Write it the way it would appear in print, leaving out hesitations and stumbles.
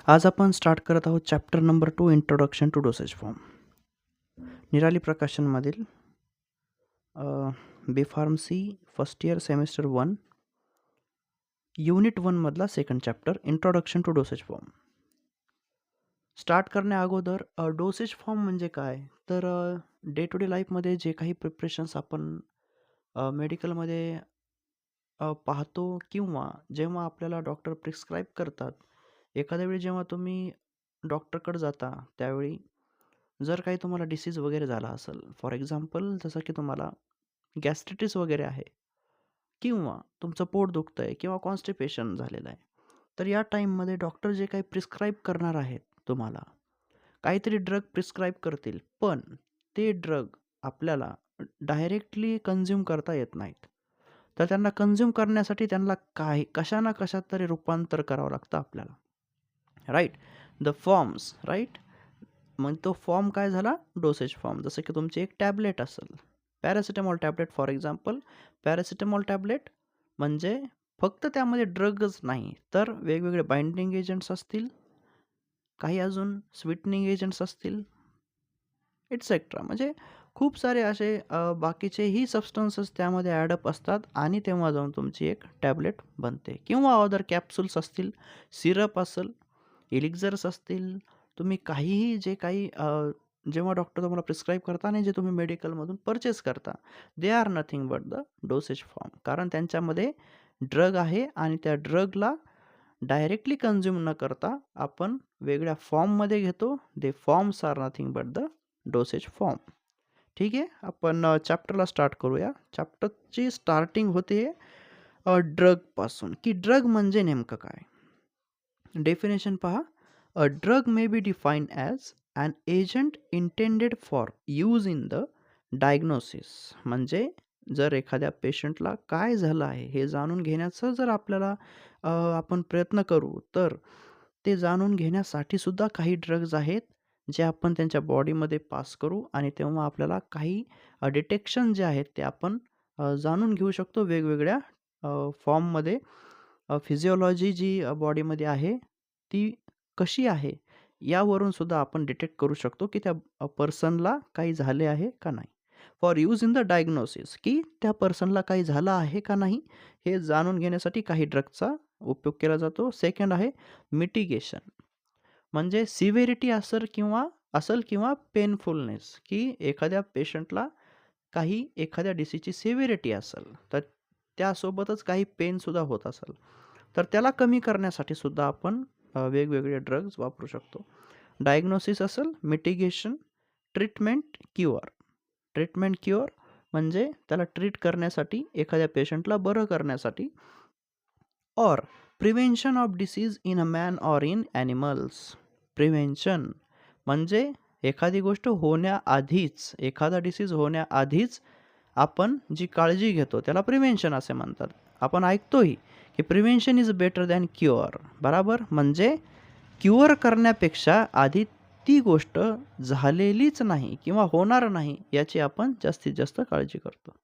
आज आपण स्टार्ट करत आहोत chapter number 2 introduction to dosage form. Nirali प्रकाशनमधील B pharmacy first year semester 1 unit 1 मधला second chapter introduction to dosage form. Start करण्या अगोदर डोसेज फॉर्म म्हणजे काय, तर डे टू डे लाईफमध्ये जे काही प्रिपरेशन्स आपण मेडिकलमध्ये पाहतो किंवा जेव्हा आपल्याला डॉक्टर प्रिस्क्राईब करतात, एखाद्या वेळी जेव्हा तुम्ही डॉक्टरकडे जाता त्यावेळी जर काही तुम्हाला डिसीज वगैरे झाला असेल, फॉर एक्झाम्पल जसं की तुम्हाला गॅस्ट्रिटिस वगैरे आहे किंवा तुमचं पोट दुखतं आहे किंवा कॉन्स्टिपेशन झालेलं आहे, तर या टाईममध्ये डॉक्टर जे काही प्रिस्क्राईब करणार आहेत तुम्हाला काहीतरी ड्रग प्रिस्क्राईब करतील, पण ते ड्रग आपल्याला डायरेक्टली कन्झ्युम करता येत नाहीत. तर त्यांना कन्झ्युम करण्यासाठी त्यांना कशा ना कशात तरी रूपांतर करावं लागतं आपल्याला, राईट. The forms, right. मग तो फॉर्म काय झाला, डोसेज फॉर्म. जसं की तुमची एक टॅबलेट असेल, paracetamol tablet for example. Paracetamol tablet म्हणजे फक्त त्यामध्ये ड्रगच नाही, तर वेगवेगळे बाइंडिंग एजंट्स असतील, काही अजून स्वीटनिंग एजंट्स असतील, एटसेट्रा. म्हणजे खूप सारे असे बाकीचेही सबस्टन्सेस त्यामध्ये ॲडअप असतात आणि तेव्हा जाऊन तुमची एक टॅबलेट बनते. किंवा अदर कॅप्सूल्स असतील, सिरप असेल, एलिक्झर्स असतील. तुम्ही काहीही जे काही जेव्हा डॉक्टर तुम्हाला प्रिस्क्राईब करता आणि जे तुम्ही मेडिकलमधून परचेस करता, they are nothing but the dosage form. कारण त्यांच्यामध्ये ड्रग आहे आणि त्या ड्रगला डायरेक्टली कन्झ्युम न करता आपण वेगळ्या फॉर्ममध्ये घेतो. The forms are nothing but the dosage form. ठीक आहे, आपण चॅप्टरला स्टार्ट करूया. चॅप्टरची स्टार्टिंग होते ड्रगपासून, की ड्रग म्हणजे नेमकं काय. डेफिनेशन पहा. A drug may be defined as an agent intended for use in the diagnosis. म्हणजे जर एखाद्या पेशंटला काय झालं आहे हे जाणून घेण्याचा जर आपल्याला आपण प्रयत्न करू, तर ते जाणून घेण्यासाठी सुद्धा काही ड्रग्ज आहेत जे आपण त्यांच्या बॉडीमध्ये पास करू आणि तेव्हा आपल्याला काही डिटेक्शन जे आहेत ते आपण जाणून घेऊ शकतो वेगवेगळ्या फॉर्ममध्ये. फिजिओलॉजी जी बॉडीमध्ये आहे ती कशी आहे यावरून सुद्धा आपण डिटेक्ट करू शकतो की त्या पर्सनला काही झाले आहे का नाही. For use in the diagnosis, की त्या पर्सनला काही झालं आहे का नाही हे जाणून घेण्यासाठी काही ड्रगचा उपयोग केला जातो. सेकंड आहे मिटिगेशन. म्हणजे सिव्हिरिटी असेल किंवा पेनफुलनेस, की एखाद्या पेशंटला काही एखाद्या डिसीजची सिव्हिरिटी असेल, तर त्यासोबतच काही पेनसुद्धा होत असेल, तर त्याला कमी करण्यासाठी सुद्धा आपण वेगवेगळे ड्रग्ज वापरू शकतो. डायग्नोसिस असेल, mitigation, treatment, cure. Treatment cure म्हणजे त्याला ट्रीट करण्यासाठी, एखाद्या पेशंटला बरं करण्यासाठी. Or prevention of disease in a man or in animals. Prevention म्हणजे एखादी गोष्ट होण्याआधीच, एखादा डिसीज होण्याआधीच आपण जी काळजी घेतो त्याला प्रिव्हेन्शन असे म्हणतात. आपण ऐकतोही की prevention is better than cure. बराबर. म्हणजे क्युअर करण्यापेक्षा आधी ती गोष्ट झालेलीच नाही किंवा होणार नाही याची आपण जास्तीत जास्त काळजी करतो.